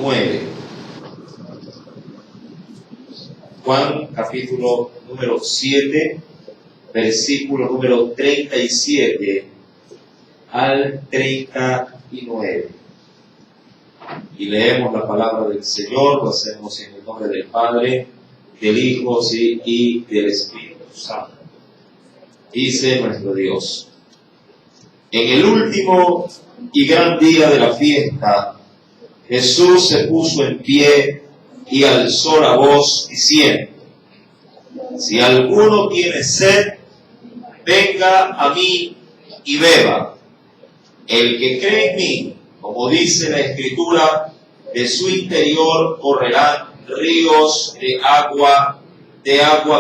9. Juan capítulo número 7, versículo número 37 al 39. Y leemos la palabra del Señor, lo hacemos en el nombre del Padre, del Hijo y del Espíritu Santo. Dice nuestro Dios: en el último y gran día de la fiesta, Jesús se puso en pie y alzó la voz diciendo: si alguno tiene sed, venga a mí y beba. El que cree en mí, como dice la Escritura, de su interior correrán ríos de agua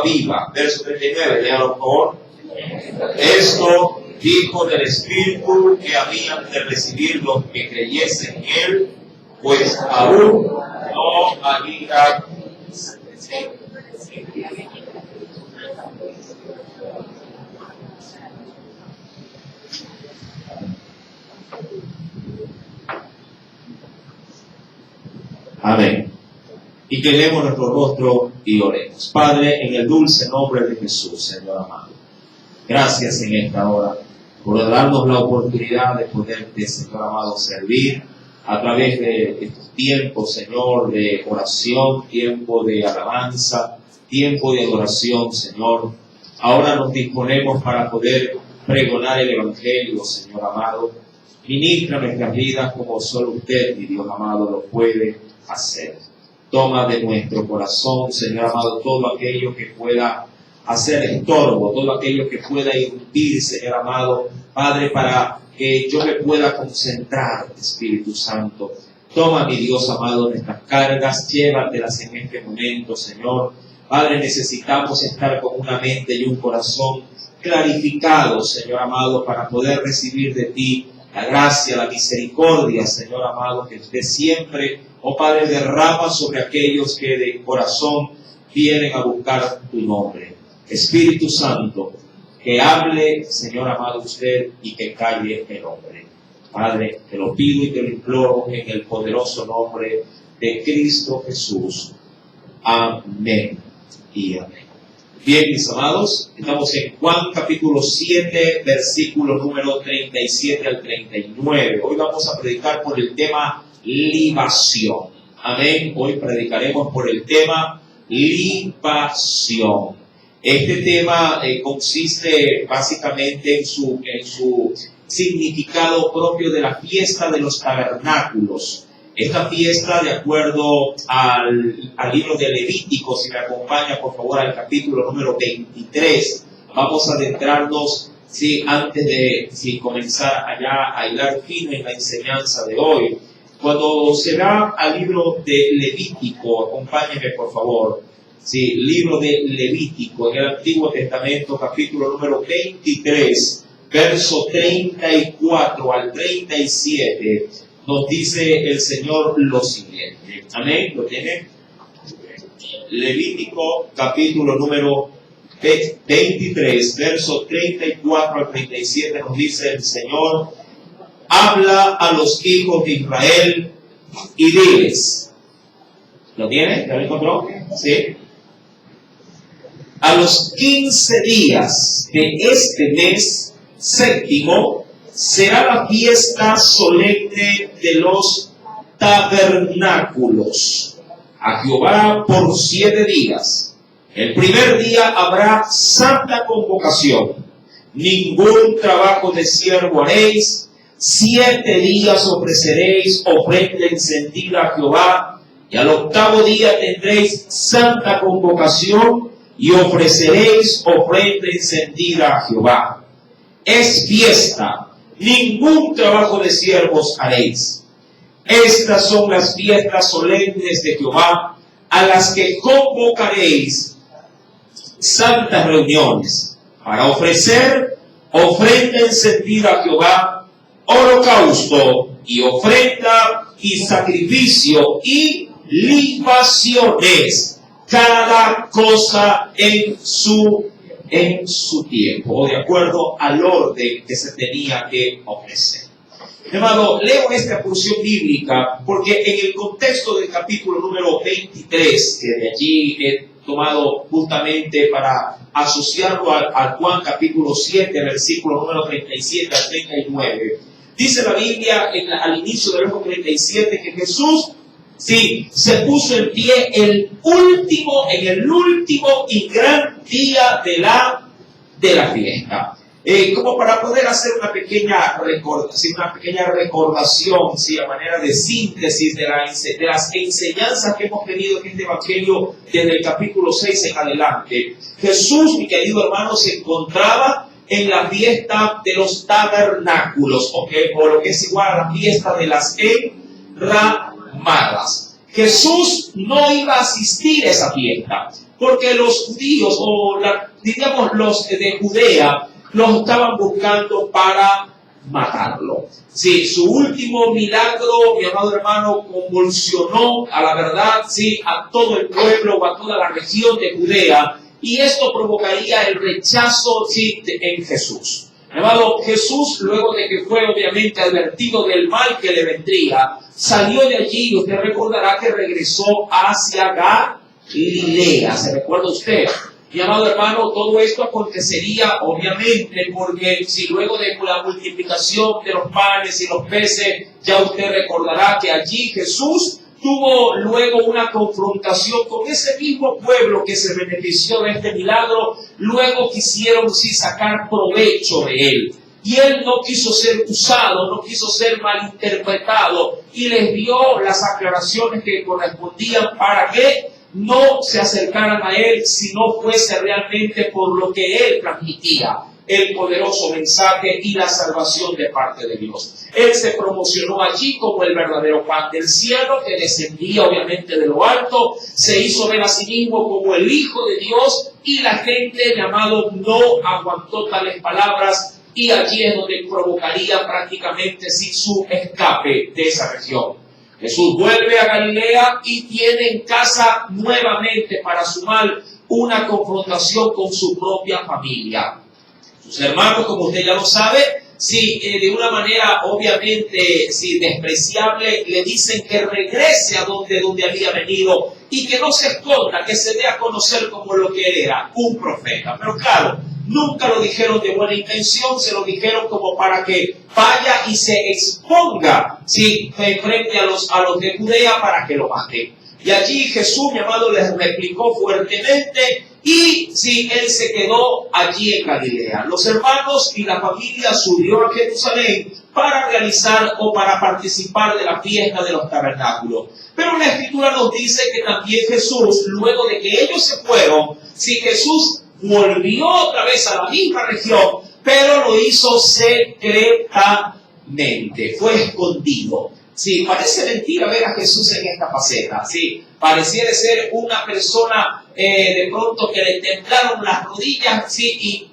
viva. Verso 39, léalo por favor. Esto dijo del Espíritu que habían de recibir los que creyesen en Él, pues aún no había. Amén. Y queremos nuestro rostro y oremos. Padre, en el dulce nombre de Jesús, Señor amado, gracias en esta hora por darnos la oportunidad de poderte, Señor amado, servir a través de estos tiempos, Señor, de oración, tiempo de alabanza, tiempo de adoración, Señor. Ahora nos disponemos para poder pregonar el Evangelio, Señor amado. Ministra nuestras vidas como solo usted, mi Dios amado, lo puede hacer. Toma de nuestro corazón, Señor amado, todo aquello que pueda hacer estorbo, todo aquello que pueda irrumpir, Señor amado, Padre, para que yo me pueda concentrar, Espíritu Santo. Toma, mi Dios amado, nuestras cargas, llévatelas en este momento, Señor. Padre, necesitamos estar con una mente y un corazón clarificados, Señor amado, para poder recibir de ti la gracia, la misericordia, Señor amado, que usted siempre, oh Padre, derrama sobre aquellos que de corazón vienen a buscar tu nombre. Espíritu Santo, que hable, Señor amado, usted y que calle el hombre. Padre, te lo pido y te lo imploro en el poderoso nombre de Cristo Jesús. Amén y amén. Bien, mis amados, estamos en Juan capítulo 7, versículo número 37 al 39. Hoy vamos a predicar por el tema libación. Amén. Hoy predicaremos por el tema libación. Este tema consiste básicamente en su significado propio de la fiesta de los tabernáculos. Esta fiesta, de acuerdo al libro de Levítico, si me acompaña por favor al capítulo número 23, vamos a adentrarnos, antes de comenzar allá a hilar fino en la enseñanza de hoy. Cuando se va al libro de Levítico, acompáñenme por favor, libro de Levítico, en el Antiguo Testamento, capítulo número 23, verso 34 al 37, nos dice el Señor lo siguiente. Amén. ¿Lo tiene? Levítico capítulo número 23, verso 34 al 37, nos dice el Señor: habla a los hijos de Israel y diles. ¿Lo tiene? ¿Ya lo encontró? Sí. A los 15 días de este mes séptimo será la fiesta solemne de los tabernáculos a Jehová por 7 días. El primer día habrá santa convocación. Ningún trabajo de siervo haréis. 7 días ofreceréis ofrenda encendida a Jehová. Y al 8º día tendréis santa convocación y ofreceréis ofrenda encendida a Jehová. Es fiesta. Ningún trabajo de siervos haréis. Estas son las fiestas solemnes de Jehová, a las que convocaréis santas reuniones, para ofrecer ofrenda encendida a Jehová, holocausto y ofrenda y sacrificio y libaciones, cada cosa en su tiempo, o de acuerdo al orden que se tenía que ofrecer. Hermano, leo esta porción bíblica porque en el contexto del capítulo número 23, que de allí he tomado justamente para asociarlo al Juan capítulo 7, versículo número 37 al 39, dice la Biblia al inicio del verso 37 que Jesús, sí, se puso en pie en el último y gran día de la fiesta. Como para poder hacer una pequeña recordación, ¿sí? A manera de síntesis de las enseñanzas que hemos tenido en este Evangelio desde el capítulo 6 en adelante. Jesús, mi querido hermano, se encontraba en la fiesta de los tabernáculos, o lo que es igual a la fiesta de las enramadas. Jesús no iba a asistir a esa fiesta, porque los judíos, diríamos los de Judea, los estaban buscando para matarlo. Sí, su último milagro, mi amado hermano, convulsionó a la verdad, sí, a todo el pueblo o a toda la región de Judea, y esto provocaría el rechazo, sí, en Jesús. Mi amado, Jesús, luego de que fue obviamente advertido del mal que le vendría, salió de allí, y usted recordará que regresó hacia Galilea. ¿Se recuerda usted? Mi amado hermano, todo esto acontecería obviamente porque si luego de la multiplicación de los panes y los peces, ya usted recordará que allí Jesús tuvo luego una confrontación con ese mismo pueblo que se benefició de este milagro. Luego quisieron sí sacar provecho de él. Y él no quiso ser usado, no quiso ser malinterpretado y les dio las aclaraciones que correspondían para que no se acercaran a él si no fuese realmente por lo que él transmitía, el poderoso mensaje y la salvación de parte de Dios. Él se promocionó allí como el verdadero pan del cielo, que descendía obviamente de lo alto, se hizo ver a sí mismo como el Hijo de Dios, y la gente, llamado, no aguantó tales palabras, y allí es donde provocaría prácticamente sí, su escape de esa región. Jesús vuelve a Galilea y tiene en casa nuevamente para su mal una confrontación con su propia familia. Sus hermanos, como usted ya lo sabe, sí, de una manera obviamente sí, despreciable, le dicen que regrese a donde había venido y que no se esconda, que se dé a conocer como lo que él era, un profeta. Pero claro, nunca lo dijeron de buena intención, se lo dijeron como para que vaya y se exponga, ¿sí? Frente a los de Judea para que lo maten. Y allí Jesús, mi amado, les replicó fuertemente y sí, él se quedó allí en Galilea. Los hermanos y la familia subió a Jerusalén para realizar o para participar de la fiesta de los tabernáculos. Pero la Escritura nos dice que también Jesús, luego de que ellos se fueron, sí, Jesús volvió otra vez a la misma región, pero lo hizo secretamente, fue escondido. Sí, parece mentira ver a Jesús en esta faceta, sí, pareciera ser una persona de pronto que le temblaron las rodillas, sí, y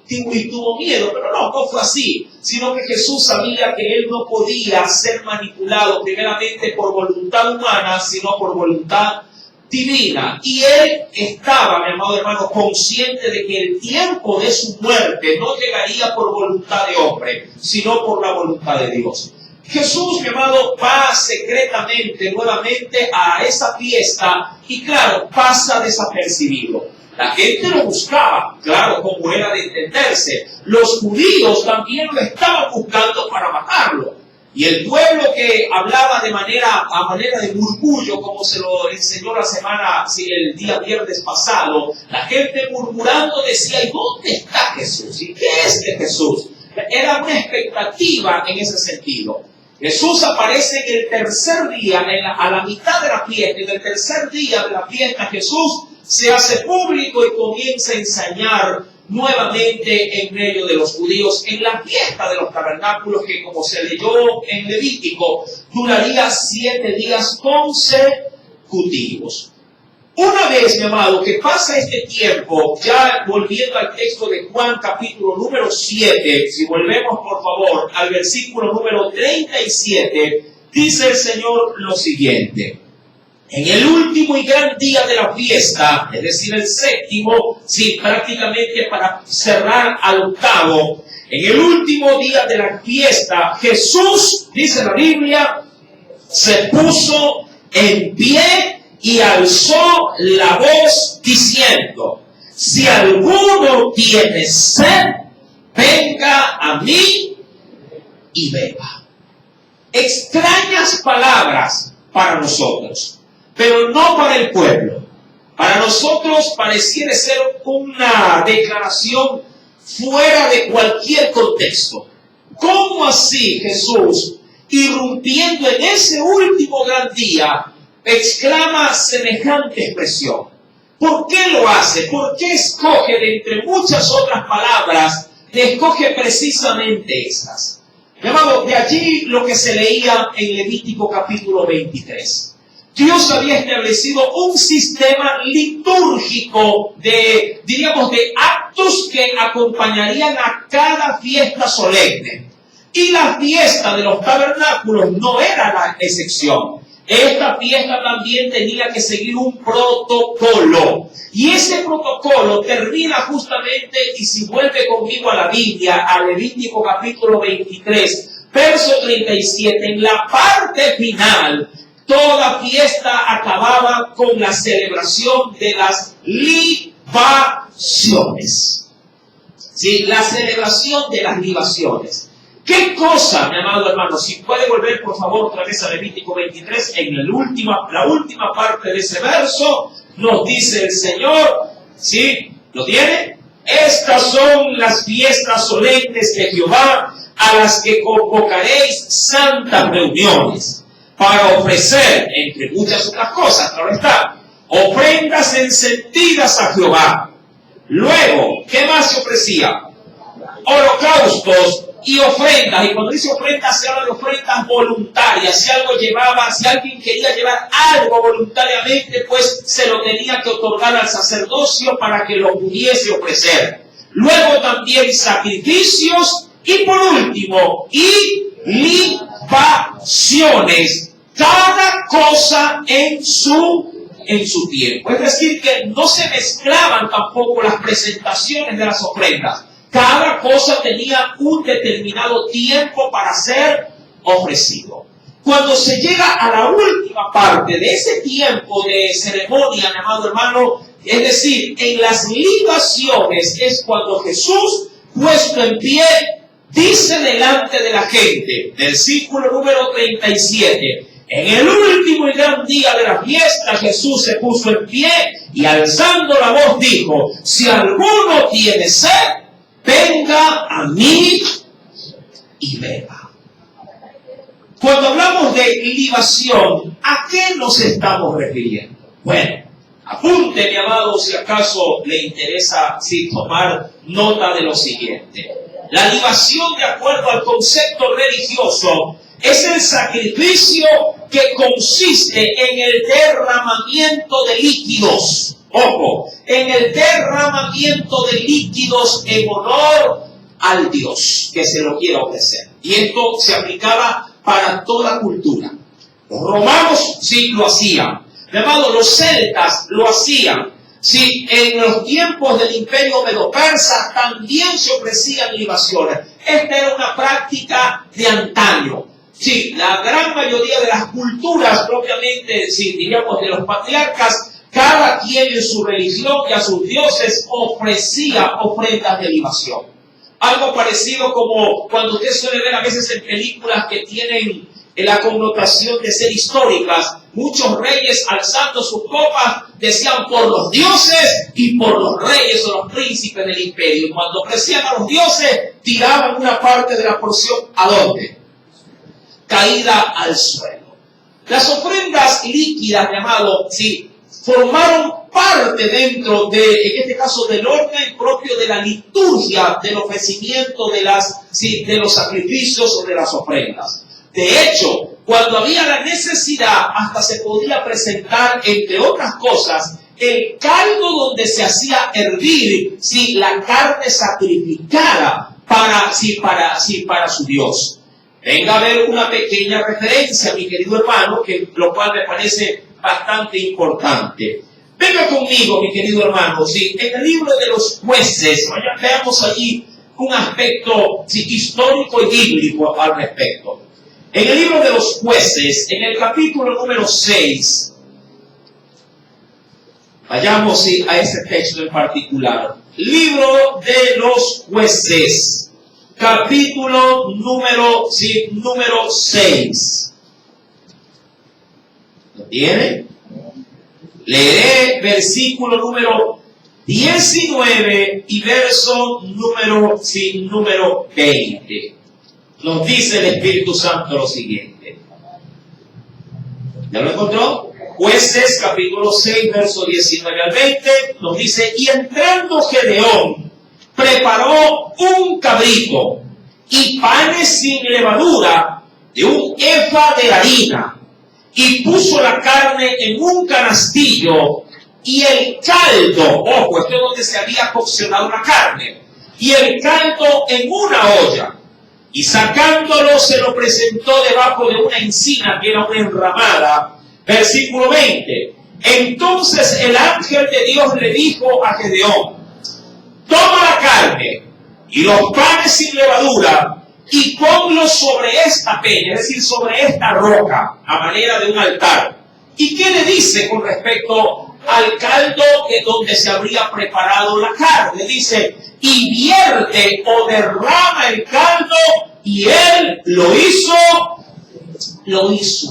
tuvo miedo, pero no fue así, sino que Jesús sabía que él no podía ser manipulado primeramente por voluntad humana, sino por voluntad divina. Y él estaba, mi amado hermano, consciente de que el tiempo de su muerte no llegaría por voluntad de hombre, sino por la voluntad de Dios. Jesús, mi amado, va secretamente nuevamente a esa fiesta y claro, pasa desapercibido. La gente lo buscaba, claro, como era de entenderse. Los judíos también lo estaban buscando para matarlo. Y el pueblo que hablaba a manera de murmullo, como se lo enseñó el día viernes pasado, la gente murmurando decía, ¿y dónde está Jesús? ¿Y qué es de Jesús? Era una expectativa en ese sentido. Jesús aparece en el tercer día, a la mitad de la fiesta, en el tercer día de la fiesta Jesús se hace público y comienza a enseñar nuevamente en medio de los judíos en la fiesta de los tabernáculos que, como se leyó en Levítico, duraría 7 días consecutivos. Una vez, mi amado, que pasa este tiempo, ya volviendo al texto de Juan capítulo número 7, si volvemos por favor al versículo número 37, dice el Señor lo siguiente: En el último y gran día de la fiesta, es decir, el séptimo, sí, prácticamente para cerrar al octavo, en el último día de la fiesta, Jesús, dice la Biblia, se puso en pie y alzó la voz diciendo: si alguno tiene sed, venga a mí y beba. Extrañas palabras para nosotros, pero no para el pueblo. Para nosotros pareciera ser una declaración fuera de cualquier contexto. ¿Cómo así Jesús, irrumpiendo en ese último gran día, exclama semejante expresión? ¿Por qué lo hace? ¿Por qué escoge de entre muchas otras palabras, escoge precisamente estas? Mi amado, de allí lo que se leía en Levítico capítulo 23. Dios había establecido un sistema litúrgico de actos que acompañarían a cada fiesta solemne. Y la fiesta de los tabernáculos no era la excepción. Esta fiesta también tenía que seguir un protocolo. Y ese protocolo termina justamente, y si vuelve conmigo a la Biblia, a Levítico capítulo 23, verso 37, en la parte final, toda fiesta acababa con la celebración de las libaciones. Sí, la celebración de las libaciones. ¿Qué cosa, mi amado hermano? Si puede volver por favor otra vez a Levítico 23, en la última parte de ese verso, nos dice el Señor, ¿sí? ¿Lo tiene? Estas son las fiestas solemnes de Jehová, a las que convocaréis santas reuniones, para ofrecer, entre muchas otras cosas, claro está, ofrendas encendidas a Jehová. Luego, ¿qué más se ofrecía? Holocaustos y ofrendas. Y cuando dice ofrendas, se habla de ofrendas voluntarias. Si alguien quería llevar algo voluntariamente, pues se lo tenía que otorgar al sacerdocio para que lo pudiese ofrecer. Luego también sacrificios y por último, libaciones. Cada cosa en su tiempo. Es decir, que no se mezclaban tampoco las presentaciones de las ofrendas. Cada cosa tenía un determinado tiempo para ser ofrecido. Cuando se llega a la última parte de ese tiempo de ceremonia, mi amado hermano, es decir, en las libaciones, es cuando Jesús, puesto en pie, dice delante de la gente, versículo número 37, en el último y gran día de la fiesta, Jesús se puso en pie y alzando la voz dijo: si alguno tiene sed, venga a mí y beba. Cuando hablamos de libación, ¿a qué nos estamos refiriendo? Bueno, apunte, mi amado, si acaso le interesa tomar nota de lo siguiente. La libación, de acuerdo al concepto religioso, es el sacrificio que consiste en el derramamiento de líquidos. Ojo, en el derramamiento de líquidos en honor al Dios que se lo quiera ofrecer. Y esto se aplicaba para toda cultura. Los romanos sí lo hacían. Mi amado, los celtas lo hacían. Sí, en los tiempos del imperio medo-persa también se ofrecían libaciones. Esta era una práctica de antaño. Sí, la gran mayoría de las culturas, propiamente, diríamos de los patriarcas, cada quien en su religión y a sus dioses ofrecía ofrendas de libación. Algo parecido como cuando usted suele ver a veces en películas que tienen la connotación de ser históricas, muchos reyes alzando sus copas decían por los dioses y por los reyes o los príncipes del imperio. Y cuando ofrecían a los dioses, tiraban una parte de la porción, ¿a dónde? Caída al suelo. Las ofrendas líquidas, llamado, formaron parte dentro de, en este caso, del orden propio de la liturgia del ofrecimiento de los sacrificios o de las ofrendas. De hecho, cuando había la necesidad, hasta se podía presentar, entre otras cosas, el caldo donde se hacía hervir la carne sacrificada para su Dios. Venga a ver una pequeña referencia, mi querido hermano, lo cual me parece bastante importante. Venga conmigo, mi querido hermano, ¿sí? En el libro de los Jueces, veamos allí un aspecto histórico y bíblico al respecto. En el libro de los Jueces, en el capítulo número 6, vayamos a ese texto en particular. Libro de los Jueces, capítulo número 6. ¿Lo tiene? Leeré versículo número 19 y verso número 20. Nos dice el Espíritu Santo lo siguiente. ¿Ya lo encontró? Jueces, capítulo 6, verso 19 al 20, nos dice: y entrando Gedeón, preparó un cabrito y panes sin levadura de un efa de harina, y puso la carne en un canastillo, y el caldo, ojo, esto es donde se había coccionado la carne, y el caldo en una olla, y sacándolo se lo presentó debajo de una encina que era una enramada. Versículo 20. Entonces el ángel de Dios le dijo a Gedeón: toma la carne y los panes sin levadura y ponlos sobre esta peña, es decir, sobre esta roca, a manera de un altar. ¿Y qué le dice con respecto al caldo de donde se habría preparado la carne? Dice: y vierte o derrama el caldo, y él lo hizo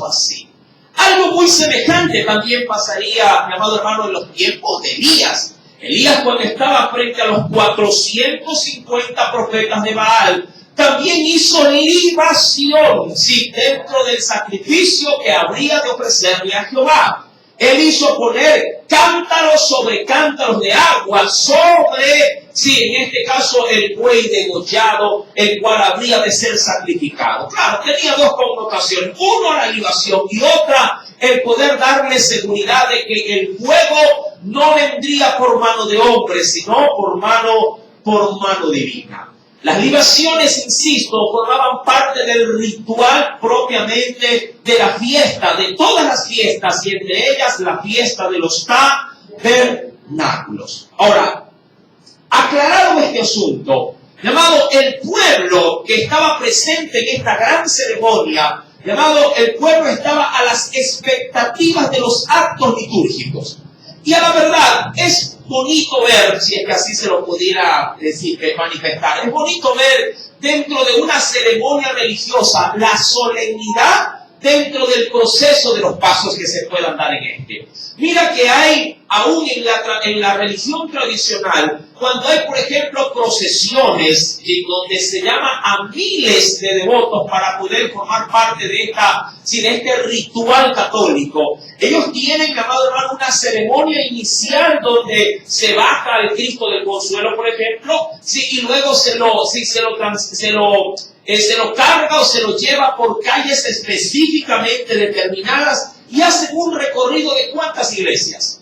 así. Algo muy semejante también pasaría, mi amado hermano, en los tiempos de Elías. Elías, cuando estaba frente a los 450 profetas de Baal, también hizo libación, sí, dentro del sacrificio que habría de ofrecerle a Jehová. Él hizo poner cántaros sobre cántaros de agua sobre, sí, en este caso, el buey degollado, el cual habría de ser sacrificado. Claro, tenía dos connotaciones. Uno, la libación, y otra, el poder darle seguridad de que el fuego no vendría por mano de hombre, sino por mano divina. Las libaciones, insisto, formaban parte del ritual propiamente de la fiesta, de todas las fiestas, y entre ellas la fiesta de los tabernáculos. Ahora, aclarado este asunto, llamado el pueblo que estaba presente en esta gran ceremonia, llamado el pueblo estaba a las expectativas de los actos litúrgicos. Y a la verdad, es bonito ver, si es que así se lo pudiera decir, manifestar, es bonito ver dentro de una ceremonia religiosa la solemnidad dentro del proceso de los pasos que se puedan dar en este. Mira que hay, aún en la religión tradicional, cuando hay, por ejemplo, procesiones en donde se llama a miles de devotos para poder formar parte de este ritual católico, ellos tienen, mi amado hermano, una ceremonia inicial donde se baja el Cristo del Consuelo, por ejemplo, sí, y luego se lo carga o se lo lleva por calles específicamente determinadas y hace un recorrido de ¿cuántas iglesias?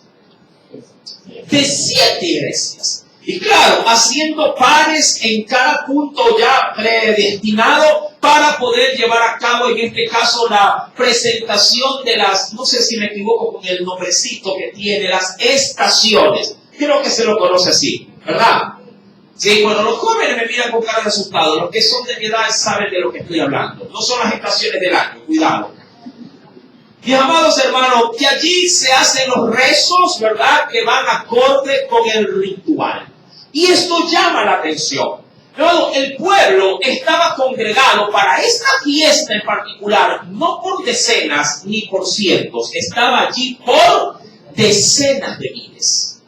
De 7 iglesias. Y claro, haciendo pares en cada punto ya predestinado para poder llevar a cabo, en este caso, la presentación de las, no sé si me equivoco con el nombrecito que tiene, las estaciones. Creo que se lo conoce así, ¿verdad? Sí, bueno, los jóvenes me miran con cara de asustado. Los que son de mi edad saben de lo que estoy hablando. No son las estaciones del año, cuidado. Mis amados hermanos, que allí se hacen los rezos, ¿verdad?, que van acorde con el ritual. Y esto llama la atención. Luego, el pueblo estaba congregado para esta fiesta en particular, no por decenas ni por cientos, estaba allí por decenas de miles.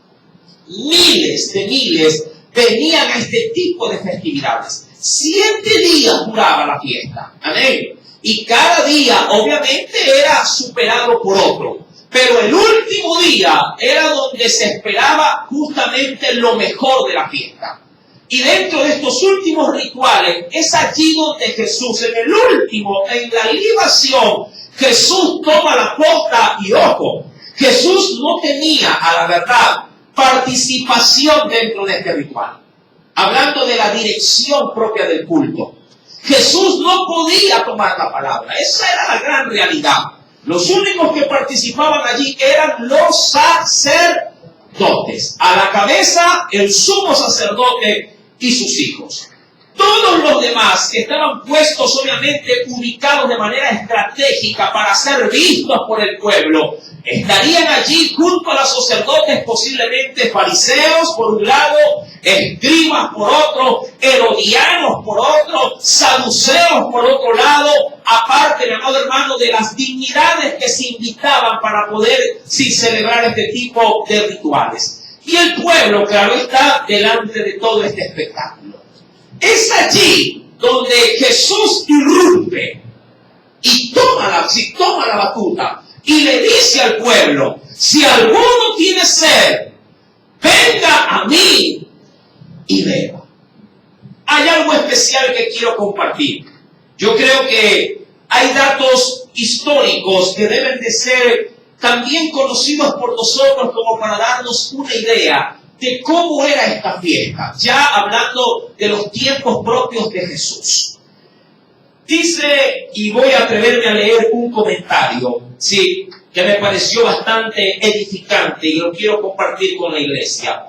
Miles de miles venían a este tipo de festividades. 7 días duraba la fiesta. Amén. Y cada día, obviamente, era superado por otro. Pero el último día era donde se esperaba justamente lo mejor de la fiesta. Y dentro de estos últimos rituales, es allí donde Jesús, en el último, en la libación, Jesús toma la posta y ojo, Jesús no tenía, a la verdad, participación dentro de este ritual. Hablando de la dirección propia del culto. Jesús no podía tomar la palabra. Esa era la gran realidad. Los únicos que participaban allí eran los sacerdotes. A la cabeza, el sumo sacerdote y sus hijos. Todos los demás que estaban puestos, obviamente, ubicados de manera estratégica para ser vistos por el pueblo, estarían allí junto a los sacerdotes, posiblemente fariseos por un lado, escribas por otro, herodianos por otro, saduceos por otro lado, aparte, mi amado hermano, de las dignidades que se invitaban para poder celebrar este tipo de rituales. Y el pueblo, claro está, delante de todo este espectáculo. Es allí donde Jesús irrumpe y toma la batuta y le dice al pueblo: si alguno tiene sed, venga a mí y beba. Hay algo especial que quiero compartir. Yo creo que hay datos históricos que deben de ser también conocidos por nosotros como para darnos una idea de cómo era esta fiesta, ya hablando de los tiempos propios de Jesús. Dice, y voy a atreverme a leer un comentario, sí, que me pareció bastante edificante y lo quiero compartir con la iglesia.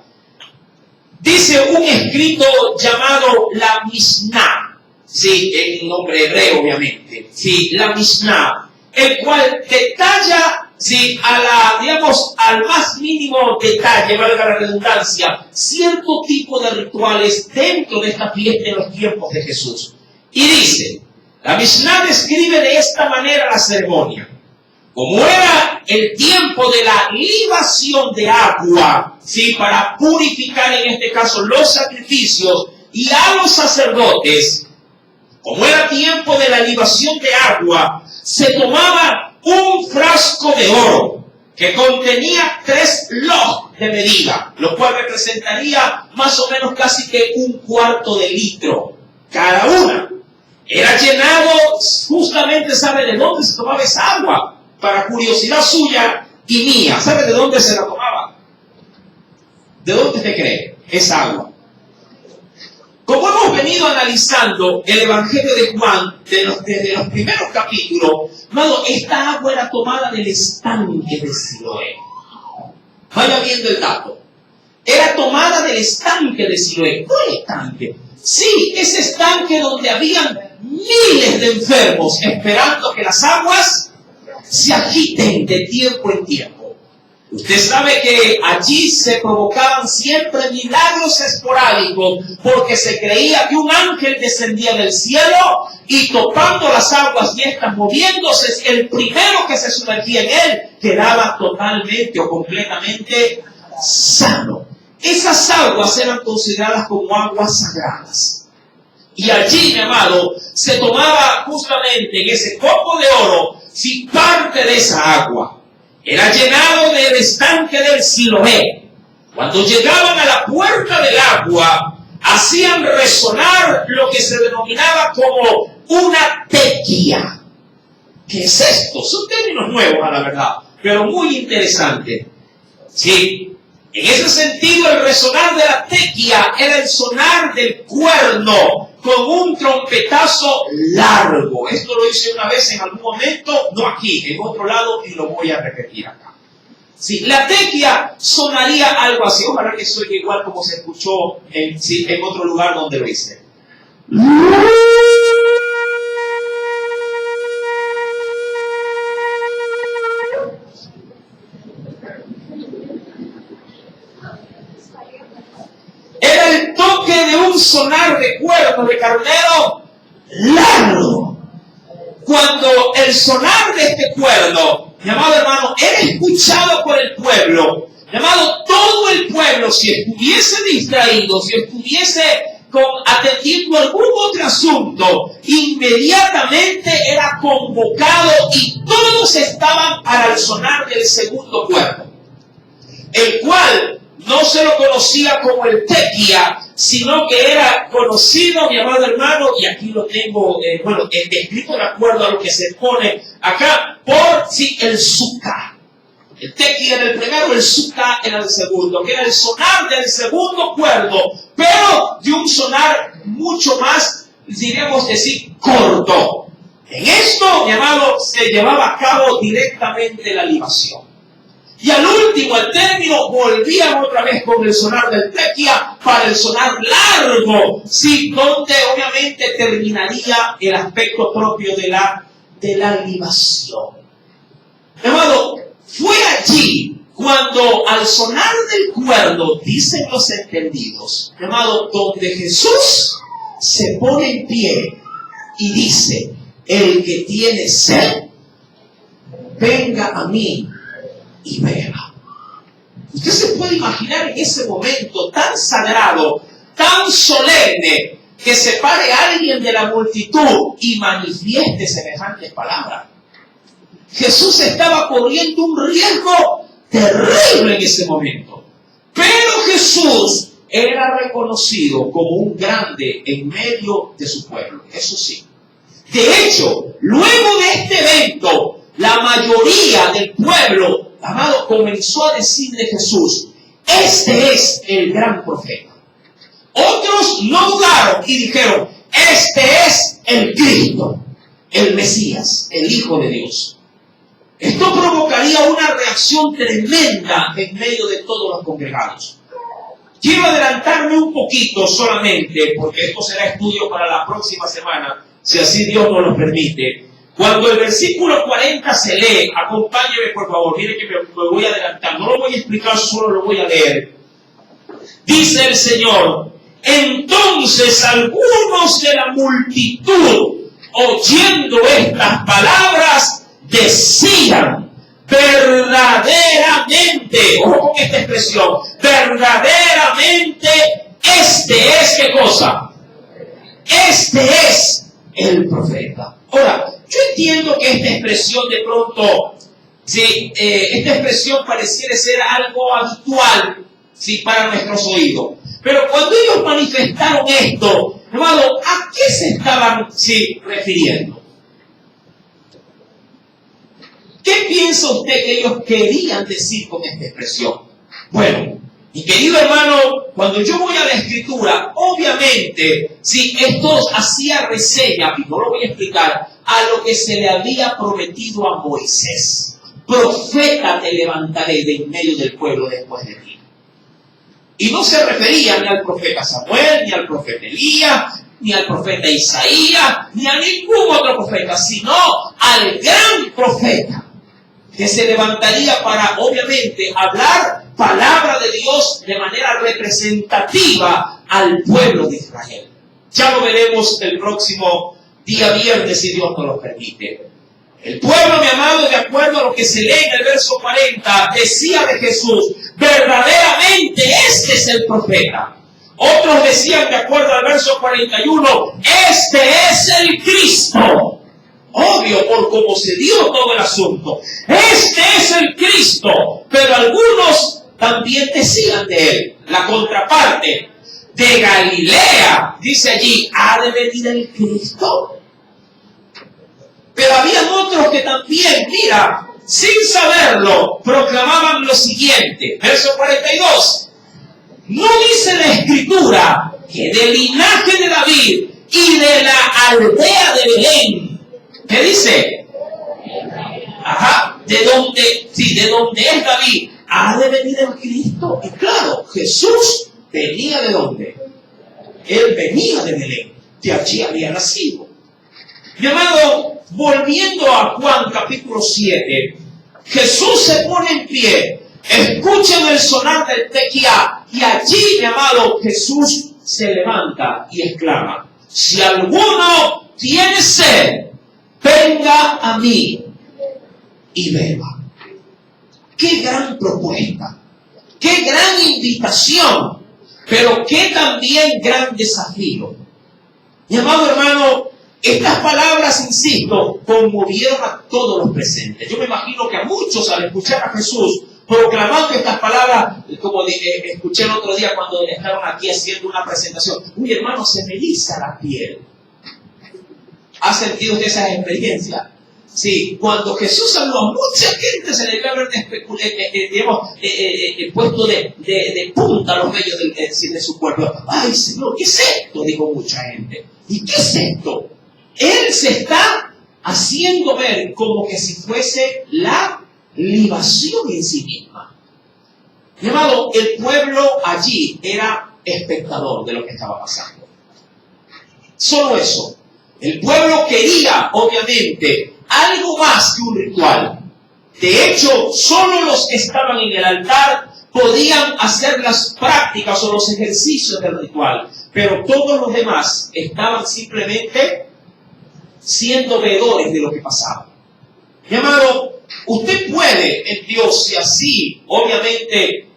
Dice un escrito llamado la Mishnah, sí, en nombre hebreo obviamente, sí, la Mishnah, el cual detalla, sí, al más mínimo detalle, valga la redundancia, cierto tipo de rituales dentro de esta fiesta en los tiempos de Jesús. Y dice, la Mishnah describe de esta manera la ceremonia. Como era el tiempo de la libación de agua, sí, para purificar en este caso los sacrificios y a los sacerdotes, como era tiempo de la libación de agua, se tomaba un frasco de oro que contenía 3 log de medida, lo cual representaría más o menos casi que 1/4 de litro cada una. Era llenado, justamente, ¿sabe de dónde se tomaba esa agua? Para curiosidad suya y mía, ¿sabe de dónde se la tomaba? ¿De dónde te cree esa agua? Como hemos venido analizando el Evangelio de Juan desde los primeros capítulos, hermano, esta agua era tomada del estanque de Siloé. Vaya viendo el dato. Era tomada del estanque de Siloé. ¿Cuál estanque? Sí, ese estanque donde habían miles de enfermos esperando que las aguas se agiten de tiempo en tiempo. Usted sabe que allí se provocaban siempre milagros esporádicos porque se creía que un ángel descendía del cielo y tocando las aguas y estas moviéndose, el primero que se sumergía en él quedaba totalmente o completamente sano. Esas aguas eran consideradas como aguas sagradas. Y allí, mi amado, se tomaba justamente en ese copo de oro, si parte de esa agua era llenado del estanque del Siloé. Cuando llegaban a la puerta del agua, hacían resonar lo que se denominaba como una tequia. ¿Qué es esto? Son términos nuevos, a la verdad, pero muy interesantes. Sí, en ese sentido, el resonar de la tequia era el sonar del cuerno con un trompetazo largo. Esto lo hice una vez en algún momento, no aquí, en otro lado, y lo voy a repetir acá. Sí, la tequia sonaría algo así. Ojalá que suene igual como se escuchó en otro lugar donde lo hice. Era el toque de un sonar de cuerno de carnero largo. Cuando el sonar de este cuerno, mi amado hermano, era escuchado por el pueblo, mi amado, todo el pueblo, si estuviese distraído, si estuviese atendiendo algún otro asunto, inmediatamente era convocado y todos estaban para el sonar del segundo cuerno, el cual no se lo conocía como el tequia, sino que era conocido, mi amado hermano, y aquí lo tengo, escrito de acuerdo a lo que se pone acá, por el suka. El tequia era el primero, el suka era el segundo, que era el sonar del segundo cuerno, pero de un sonar mucho más, diríamos decir, corto. En esto, mi amado, se llevaba a cabo directamente la libación. Y al último, al término, volvían otra vez con el sonar del tequía para el sonar largo, sí, donde obviamente terminaría el aspecto propio de la libación. Mi amado, fue allí cuando al sonar del cuerno, dicen los entendidos, mi amado, donde Jesús se pone en pie y dice: el que tiene sed, venga a mí y beba. Usted se puede imaginar en ese momento tan sagrado, tan solemne, que se pare alguien de la multitud y manifieste semejantes palabras. Jesús estaba corriendo un riesgo terrible en ese momento. Pero Jesús era reconocido como un grande en medio de su pueblo. Eso sí. De hecho, luego de este evento, la mayoría del pueblo, amado, comenzó a decir de Jesús: este es el gran profeta. Otros no dudaron y dijeron: este es el Cristo, el Mesías, el Hijo de Dios. Esto provocaría una reacción tremenda en medio de todos los congregados. Quiero adelantarme un poquito solamente, porque esto será estudio para la próxima semana, si así Dios nos lo permite. Cuando el versículo 40 se lee, acompáñeme por favor, mire que me voy a adelantar, no lo voy a explicar, solo lo voy a leer. Dice el Señor: entonces algunos de la multitud, oyendo estas palabras, decían: verdaderamente, ojo con esta expresión, verdaderamente este es, ¿qué cosa? Este es el profeta. Ahora, yo entiendo que esta expresión de pronto, sí, esta expresión pareciera ser algo habitual, sí, para nuestros oídos. Pero cuando ellos manifestaron esto, hermano, ¿a qué se estaban, sí, refiriendo? ¿Qué piensa usted que ellos querían decir con esta expresión? Bueno, mi querido hermano, cuando yo voy a la Escritura, obviamente, si esto hacía reseña, y no lo voy a explicar, a lo que se le había prometido a Moisés: profeta te levantaré de en medio del pueblo después de ti. Y no se refería ni al profeta Samuel, ni al profeta Elías, ni al profeta Isaías, ni a ningún otro profeta, sino al gran profeta que se levantaría para, obviamente, hablar palabra de Dios de manera representativa al pueblo de Israel. Ya lo veremos el próximo día viernes, si Dios nos lo permite. El pueblo, mi amado, de acuerdo a lo que se lee en el verso 40, decía de Jesús: verdaderamente este es el profeta. Otros decían, de acuerdo al verso 41, este es el Cristo. Obvio, por cómo se dio todo el asunto. Este es el Cristo. Pero algunos también decían de él, la contraparte, de Galilea, dice allí, ¿ha de venir el Cristo? Pero habían otros que también, mira, sin saberlo, proclamaban lo siguiente. Verso 42. ¿No dice la Escritura que del linaje de David y de la aldea de Belén? ¿Qué dice? Ajá, de donde es David, ¿ha de venir el Cristo? Y claro, Jesús venía de ¿dónde? Él venía de Belén, de allí había nacido. Mi amado, volviendo a Juan capítulo 7, Jesús se pone en pie, escuchen el sonar del tequía, y allí, mi amado, Jesús se levanta y exclama: si alguno tiene sed, venga a mí y beba. Qué gran propuesta, qué gran invitación, pero qué también gran desafío. Mi amado hermano, estas palabras, insisto, conmovieron a todos los presentes. Yo me imagino que a muchos, al escuchar a Jesús proclamando estas palabras, como escuché el otro día cuando estaban aquí haciendo una presentación, uy hermano, se me eriza la piel. ¿Ha sentido usted esas experiencias? Sí, cuando Jesús habló, a mucha gente se le debe haber puesto de punta los vellos de su cuerpo. ¡Ay, Señor, qué es esto!, dijo mucha gente. ¿Y qué es esto? Él se está haciendo ver como que si fuese la libación en sí misma. Mi amado, el pueblo allí era espectador de lo que estaba pasando. Solo eso. El pueblo quería, obviamente, algo más que un ritual. De hecho, solo los que estaban en el altar podían hacer las prácticas o los ejercicios del ritual, pero todos los demás estaban simplemente siendo veedores de lo que pasaba. Mi amado, usted puede en Dios, si así obviamente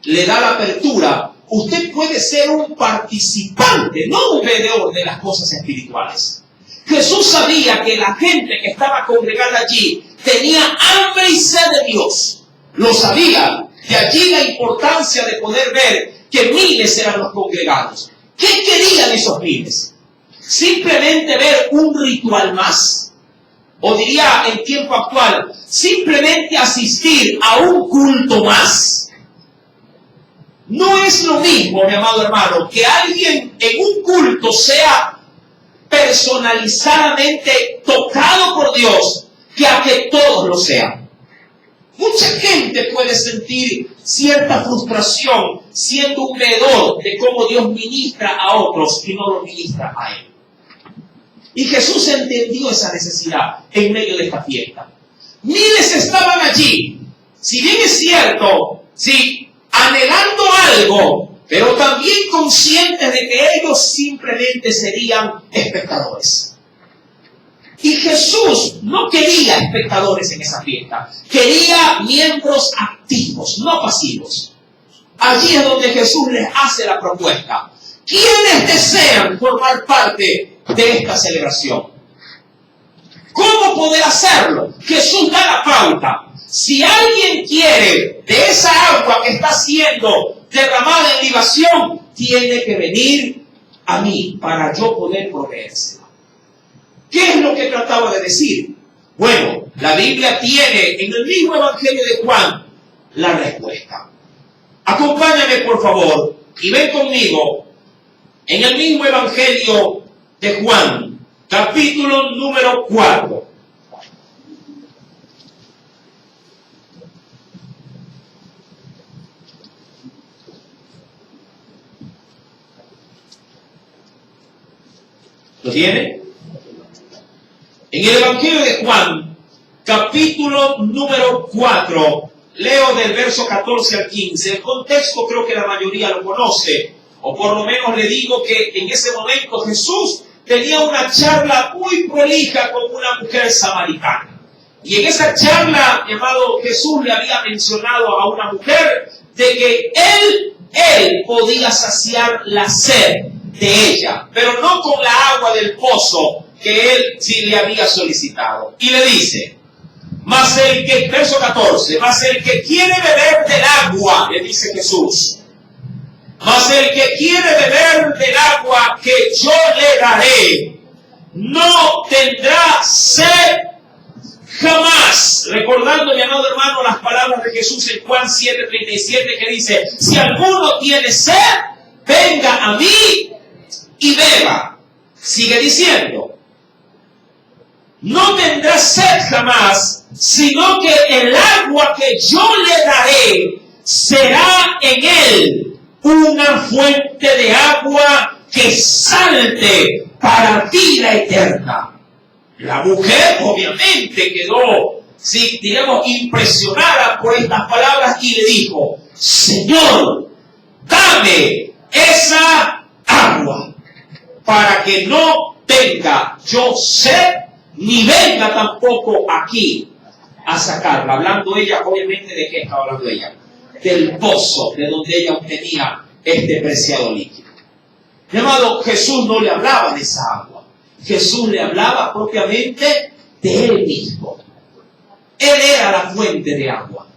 le da la apertura, usted puede ser un participante, no un veedor de las cosas espirituales. Jesús sabía que la gente que estaba congregada allí tenía hambre y sed de Dios. Lo sabía. De allí la importancia de poder ver que miles eran los congregados. ¿Qué querían esos miles? Simplemente ver un ritual más. O diría en tiempo actual, simplemente asistir a un culto más. No es lo mismo, mi amado hermano, que alguien en un culto sea personalizadamente tocado por Dios, que a que todos lo sean. Mucha gente puede sentir cierta frustración siendo un veedor de cómo Dios ministra a otros y no lo ministra a él. Y Jesús entendió esa necesidad en medio de esta fiesta. Miles estaban allí, si bien es cierto, sí, anhelando algo, pero también conscientes de que ellos simplemente serían espectadores. Y Jesús no quería espectadores en esa fiesta, quería miembros activos, no pasivos. Allí es donde Jesús les hace la propuesta. ¿Quiénes desean formar parte de esta celebración? ¿Cómo poder hacerlo? Jesús da la pauta. Si alguien quiere de esa agua que está siendo derramada en libación, tiene que venir a mí para yo poder proveérsela. ¿Qué es lo que trataba de decir? Bueno, la Biblia tiene en el mismo Evangelio de Juan la respuesta. Acompáñame, por favor, y ven conmigo en el mismo Evangelio de Juan, capítulo número 4. ¿Lo tiene? En el Evangelio de Juan, capítulo número 4, leo del verso 14 al 15. El contexto creo que la mayoría lo conoce, o por lo menos le digo que en ese momento Jesús tenía una charla muy prolija con una mujer samaritana. Y en esa charla, mi amado, Jesús le había mencionado a una mujer de que él podía saciar la sed de ella, pero no con la agua del pozo que él sí le había solicitado. Y le dice, verso 14, mas el que quiere beber del agua, le dice Jesús, mas el que quiere beber del agua que yo le daré, no tendrá sed jamás. Recordando, mi amado hermano, las palabras de Jesús en Juan 7:37 que dice, si alguno tiene sed, venga a mí y beba. Sigue diciendo, no tendrá sed jamás, sino que el agua que yo le daré será en él una fuente de agua que salte para vida eterna. La mujer obviamente quedó, sí, digamos, impresionada por estas palabras y le dijo, Señor, dame esa agua para que no tenga yo sed ni venga tampoco aquí a sacarla. Hablando ella, obviamente, ¿de qué estaba hablando ella? Del pozo de donde ella obtenía este preciado líquido. Mi amado, Jesús no le hablaba de esa agua. Jesús le hablaba propiamente de Él mismo. Él era la fuente de agua.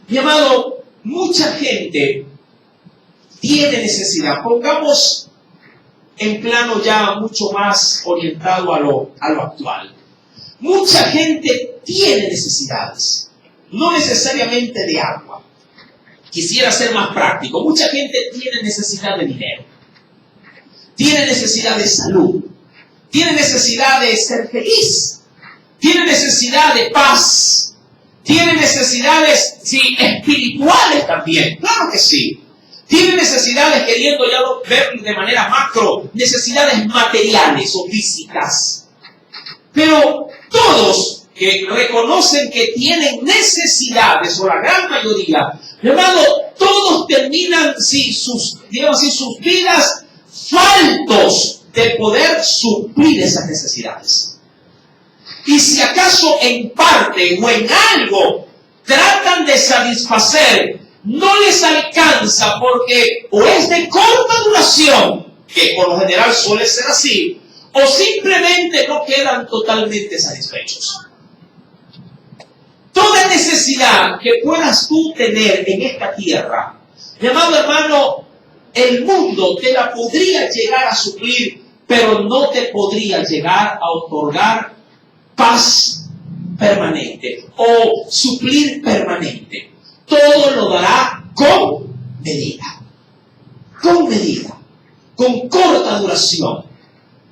Mi amado, mucha gente tiene necesidad. Pongamos en plano ya mucho más orientado a lo actual. Mucha gente tiene necesidades, no necesariamente de agua. Quisiera ser más práctico. Mucha gente tiene necesidad de dinero, tiene necesidad de salud, tiene necesidad de ser feliz, tiene necesidad de paz, tiene necesidades, sí, espirituales también, claro que sí. Tiene necesidades, queriendo ya ver de manera macro, necesidades materiales o físicas. Pero todos que reconocen que tienen necesidades, o la gran mayoría, hermano, todos terminan sus vidas faltos de poder suplir esas necesidades. Y si acaso en parte o en algo tratan de satisfacer, no les alcanza porque o es de corta duración, que por lo general suele ser así, o simplemente no quedan totalmente satisfechos. Toda necesidad que puedas tú tener en esta tierra, mi amado hermano, el mundo te la podría llegar a suplir, pero no te podría llegar a otorgar paz permanente o suplir permanente. Todo lo dará con medida, con corta duración.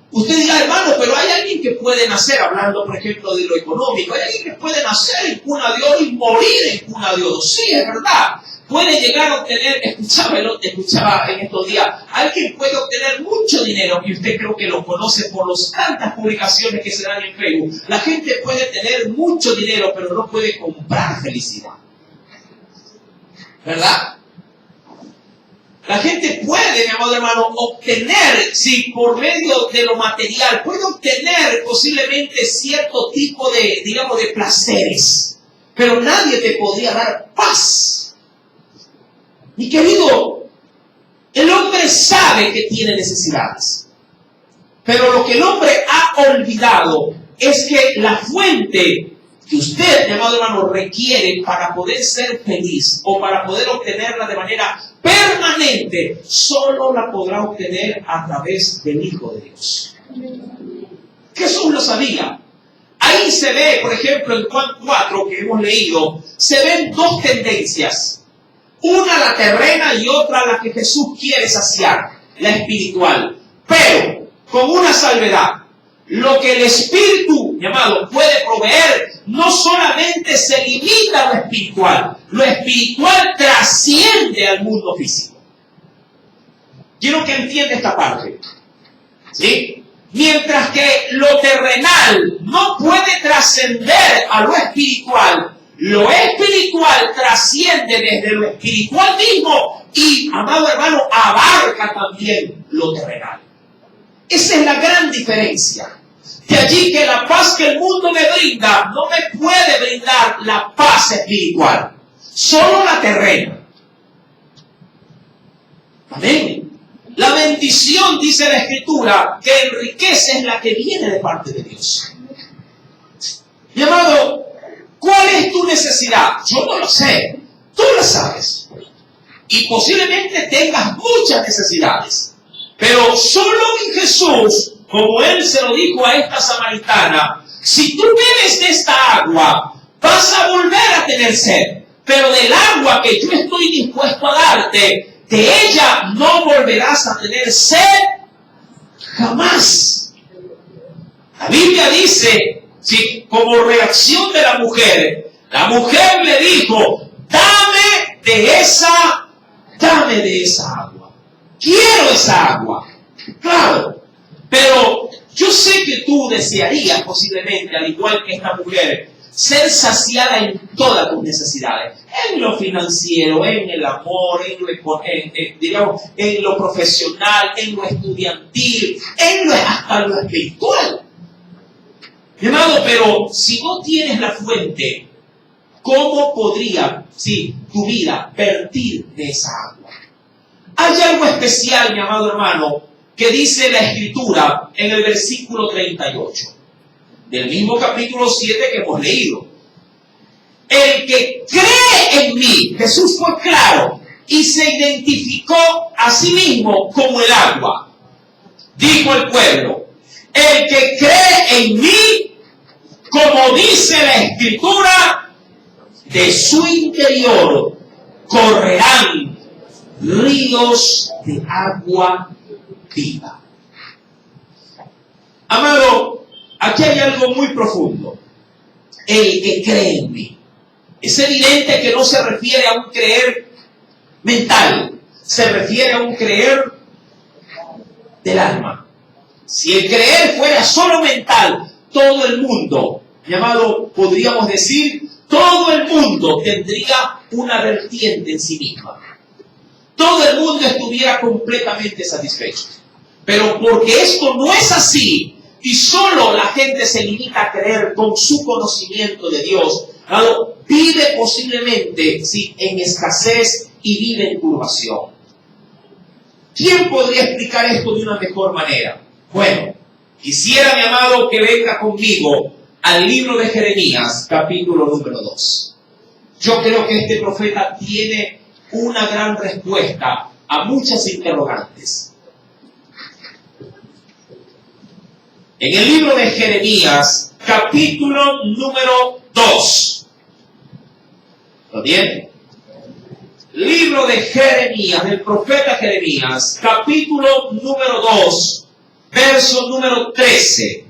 Usted dirá, hermano, pero hay alguien que puede nacer, hablando por ejemplo de lo económico, hay alguien que puede nacer en cuna de oro y morir en cuna de oro. Sí, es verdad. Puede llegar a obtener, escuchaba en estos días, alguien puede obtener mucho dinero, y usted creo que lo conoce por las tantas publicaciones que se dan en Facebook. La gente puede tener mucho dinero, pero no puede comprar felicidad. ¿Verdad? La gente puede, mi amado hermano, obtener, si por medio de lo material, puede obtener posiblemente cierto tipo de, digamos, de placeres, pero nadie te podría dar paz. Mi querido, el hombre sabe que tiene necesidades, pero lo que el hombre ha olvidado es que la fuente que usted, mi amado hermano, requiere para poder ser feliz o para poder obtenerla de manera permanente, solo la podrá obtener a través del Hijo de Dios. Jesús lo sabía. Ahí se ve, por ejemplo, en Juan 4, que hemos leído, se ven dos tendencias. Una la terrena y otra la que Jesús quiere saciar, la espiritual. Pero con una salvedad. Lo que el Espíritu, mi amado, puede proveer, no solamente se limita a lo espiritual trasciende al mundo físico. Quiero que entienda esta parte. ¿Sí? Mientras que lo terrenal no puede trascender a lo espiritual trasciende desde lo espiritual mismo y, amado hermano, abarca también lo terrenal. Esa es la gran diferencia. De allí que la paz que el mundo me brinda no me puede brindar la paz espiritual, solo la terrena. Amén. La bendición, dice la Escritura, que enriquece es la que viene de parte de Dios. Mi amado, ¿cuál es tu necesidad? Yo no lo sé, tú lo sabes. Y posiblemente tengas muchas necesidades, pero solo en Jesús, como Él se lo dijo a esta samaritana, si tú bebes de esta agua, vas a volver a tener sed. Pero del agua que yo estoy dispuesto a darte, de ella no volverás a tener sed jamás. La Biblia dice, si como reacción de la mujer le dijo, dame de esa agua. Quiero esa agua. Claro. Pero yo sé que tú desearías posiblemente, al igual que esta mujer, ser saciada en todas tus necesidades. En lo financiero, en el amor, en lo profesional, en lo estudiantil, hasta lo espiritual. Mi amado, pero si no tienes la fuente, ¿cómo podría, tu vida vertir de esa agua? Hay algo especial, mi amado hermano, que dice la Escritura en el versículo 38 del mismo capítulo 7 que hemos leído. El que cree en mí, Jesús fue claro y se identificó a sí mismo como el agua. Dijo el pueblo, el que cree en mí, como dice la Escritura, de su interior correrán ríos de agua viva. Amado, aquí hay algo muy profundo. el que cree en mí. Es evidente que no se refiere a un creer mental, se refiere a un creer del alma. Si el creer fuera solo mental, todo el mundo, llamado, podríamos decir, todo el mundo tendría una vertiente en sí misma. Todo el mundo estuviera completamente satisfecho. Pero porque esto no es así, y solo la gente se limita a creer con su conocimiento de Dios, vive posiblemente en escasez y vive en turbación. ¿Quién podría explicar esto de una mejor manera? Bueno, quisiera, mi amado, que venga conmigo al libro de Jeremías, capítulo número 2. Yo creo que este profeta tiene una gran respuesta a muchas interrogantes. En el libro de Jeremías, capítulo número 2. ¿Lo tiene? Libro de Jeremías, del profeta Jeremías, capítulo número 2, verso número 13.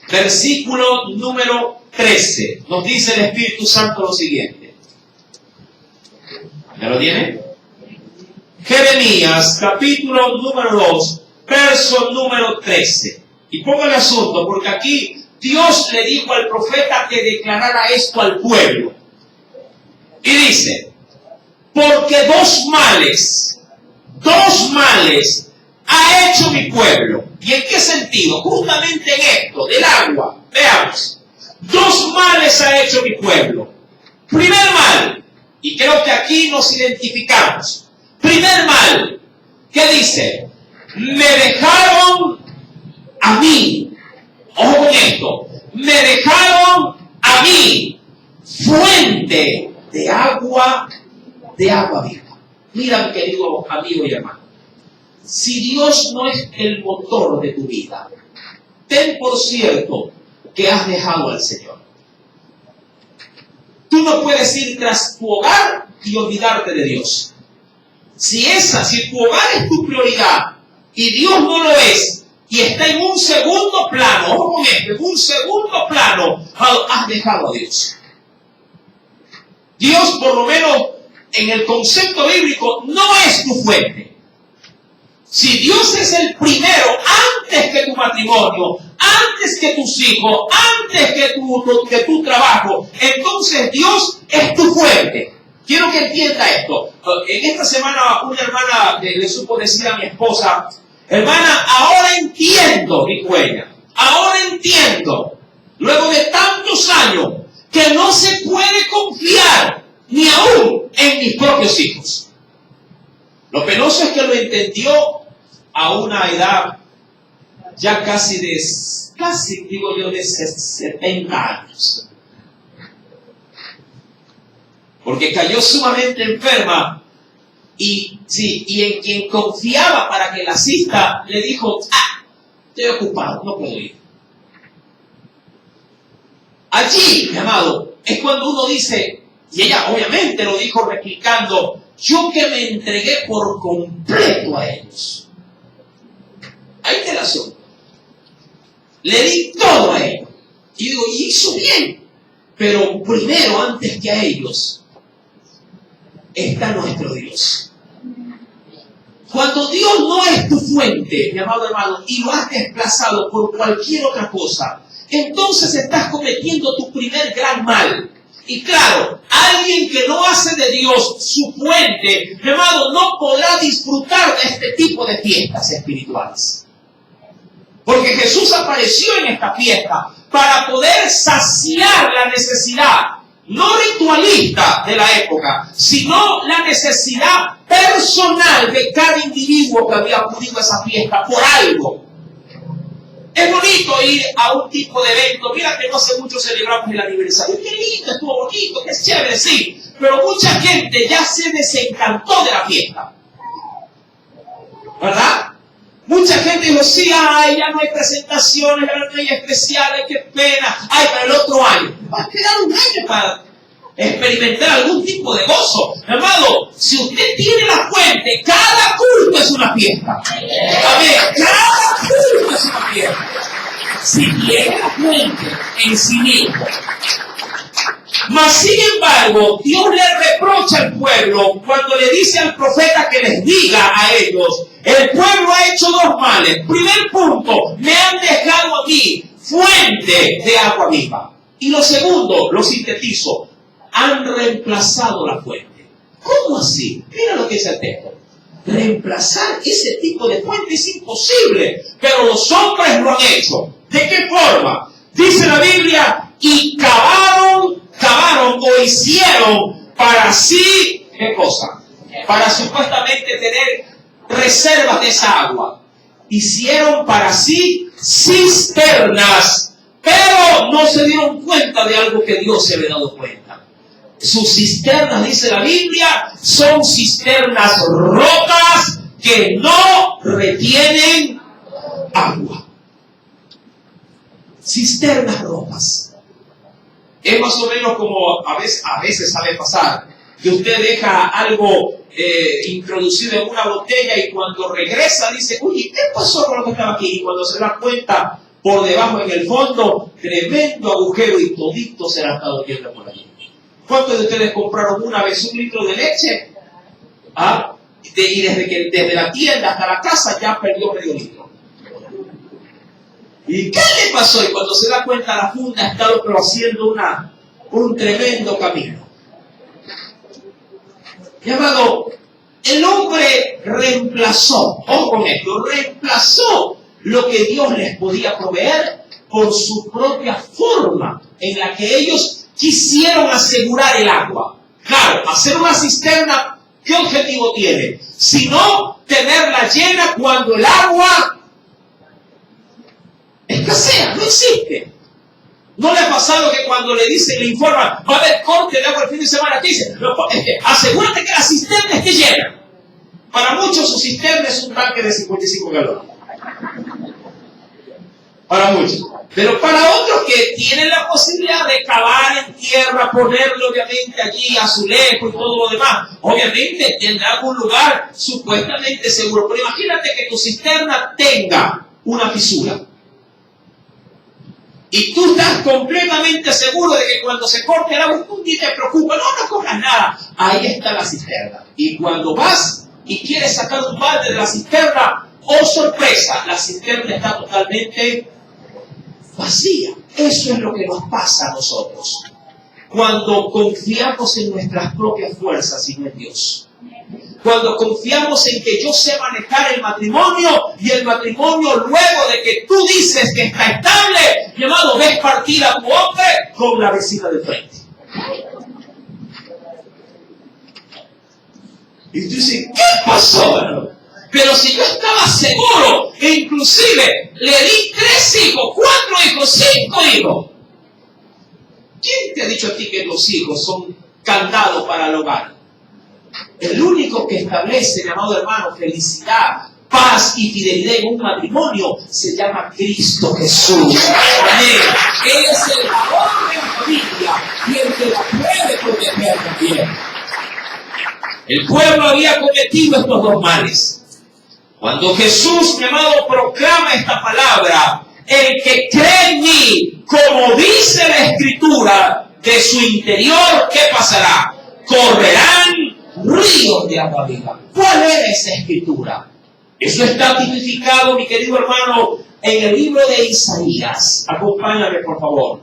Versículo número 13. Nos dice el Espíritu Santo lo siguiente. ¿Ya lo tiene? Jeremías, capítulo número 2, verso número 13. Y pongo el asunto, porque aquí Dios le dijo al profeta que declarara esto al pueblo. Y dice: porque dos males ha hecho mi pueblo. ¿Y en qué sentido? Justamente en esto, del agua. Veamos. Dos males ha hecho mi pueblo. Primer mal, y creo que aquí nos identificamos. Primer mal, ¿qué dice? Me dejaron a mí. Ojo con esto. Me dejaron a mí fuente de agua viva. Mira, mi querido amigo y hermano. Si Dios no es el motor de tu vida, ten por cierto que has dejado al Señor. Tú no puedes ir tras tu hogar y olvidarte de Dios. Si tu hogar es tu prioridad y Dios no lo es, y está en un segundo plano, ojo con esto, en un segundo plano, has dejado a Dios. Dios, por lo menos en el concepto bíblico, no es tu fuente. Si Dios es el primero, antes que tu matrimonio, antes que tus hijos, antes que tu trabajo, entonces Dios es tu fuente. Quiero que entienda esto. En esta semana una hermana le supo decir a mi esposa: hermana, ahora entiendo, dijo ella, ahora entiendo, luego de tantos años, que no se puede confiar ni aún en mis propios hijos. Lo penoso es que lo entendió a una edad ya casi de 70 años. Porque cayó sumamente enferma y en quien confiaba para que la asista le dijo: estoy ocupado, no puedo ir. Allí, mi amado, es cuando uno dice, y ella obviamente lo dijo replicando: yo que me entregué por completo a ellos. Ahí te la asunto. Le di todo a ellos. Y digo, y hizo bien. Pero primero, antes que a ellos, está nuestro Dios. Cuando Dios no es tu fuente, mi amado hermano, y lo has desplazado por cualquier otra cosa, entonces estás cometiendo tu primer gran mal. Y claro, alguien que no hace de Dios su fuente, mi amado, no podrá disfrutar de este tipo de fiestas espirituales. Porque Jesús apareció en esta fiesta para poder saciar la necesidad, no ritualista de la época, sino la necesidad personal de cada individuo que había acudido a esa fiesta por algo. Es bonito ir a un tipo de evento. Mira que no hace mucho celebramos el aniversario. Qué lindo, estuvo bonito, qué chévere, sí. Pero mucha gente ya se desencantó de la fiesta. ¿Verdad? Mucha gente dijo, sí, ya no hay presentaciones, ya no hay especiales, qué pena. Para el otro año. Va a quedar un año para experimentar algún tipo de gozo. Hermano, si usted tiene la fuente, cada culto es una fiesta. A ver, cada culto es una fiesta. si bien la fuente en sí mismo. Mas sin embargo, Dios le reprocha al pueblo cuando le dice al profeta que les diga a ellos: el pueblo ha hecho dos males. Primer punto, me han dejado a mí fuente de agua viva. Y lo segundo, lo sintetizo, han reemplazado la fuente. ¿Cómo así? Mira lo que dice el texto. Reemplazar ese tipo de fuente es imposible, pero los hombres lo han hecho. ¿De qué forma? Dice la Biblia, y cavaron o hicieron para sí, ¿qué cosa? Para supuestamente tener reservas de esa agua. Hicieron para sí cisternas, pero no se dieron cuenta de algo que Dios se había dado cuenta. Sus cisternas, dice la Biblia, son cisternas rotas que no retienen agua. Cisternas rotas. Es más o menos como a veces sabe pasar, que usted deja algo introducido en una botella y cuando regresa dice: oye, ¿qué pasó con lo que estaba aquí? Y cuando se da cuenta, por debajo en el fondo, tremendo agujero y todito se la ha estado viendo por allí. ¿Cuántos de ustedes compraron una vez 1 litro de leche? Y desde la tienda hasta la casa ya perdió medio litro. ¿Y qué le pasó? Y cuando se da cuenta, la funda ha estado pero haciendo un tremendo camino. Llamado, el hombre reemplazó, ojo con esto, reemplazó lo que Dios les podía proveer por su propia forma en la que ellos quisieron asegurar el agua. Claro, hacer una cisterna, ¿qué objetivo tiene? Sino tenerla llena cuando el agua escasea, no existe. ¿No le ha pasado que cuando le dicen, le informan, va a haber corte de agua el fin de semana? ¿Qué dicen? Asegúrate que la cisterna esté llena. Para muchos su cisterna es un tanque de 55 galones. Para muchos. Pero para otros que tienen la posibilidad de cavar en tierra, ponerle obviamente allí azulejo y todo lo demás, obviamente tendrá algún lugar supuestamente seguro. Pero imagínate que tu cisterna tenga una fisura. Y tú estás completamente seguro de que cuando se corte el agua, tú ni te preocupas, no cojas nada. Ahí está la cisterna. Y cuando vas y quieres sacar un balde de la cisterna, ¡oh sorpresa! La cisterna está totalmente vacía. Eso es lo que nos pasa a nosotros cuando confiamos en nuestras propias fuerzas y no en Dios. Cuando confiamos en que yo sé manejar el matrimonio y el matrimonio luego de que tú dices que está estable, llamado, ves partir a tu hombre con la vecina de frente. Y tú dices, ¿qué pasó, hermano? Pero si yo estaba seguro, e inclusive le di 3 hijos, 4 hijos, 5 hijos. ¿Quién te ha dicho a ti que los hijos son candados para el hogar? El único que establece, llamado hermano, felicidad, paz y fidelidad en un matrimonio se llama Cristo Jesús. Amén. Él es el valor de la familia y el que la puede proteger también. El pueblo había cometido estos dos males. Cuando Jesús, llamado, proclama esta palabra, el que cree en mí, como dice la Escritura, de su interior, ¿qué pasará? Correrán ríos de agua viva. ¿Cuál era esa Escritura? Eso está tipificado, mi querido hermano, en el libro de Isaías. Acompáñame, por favor.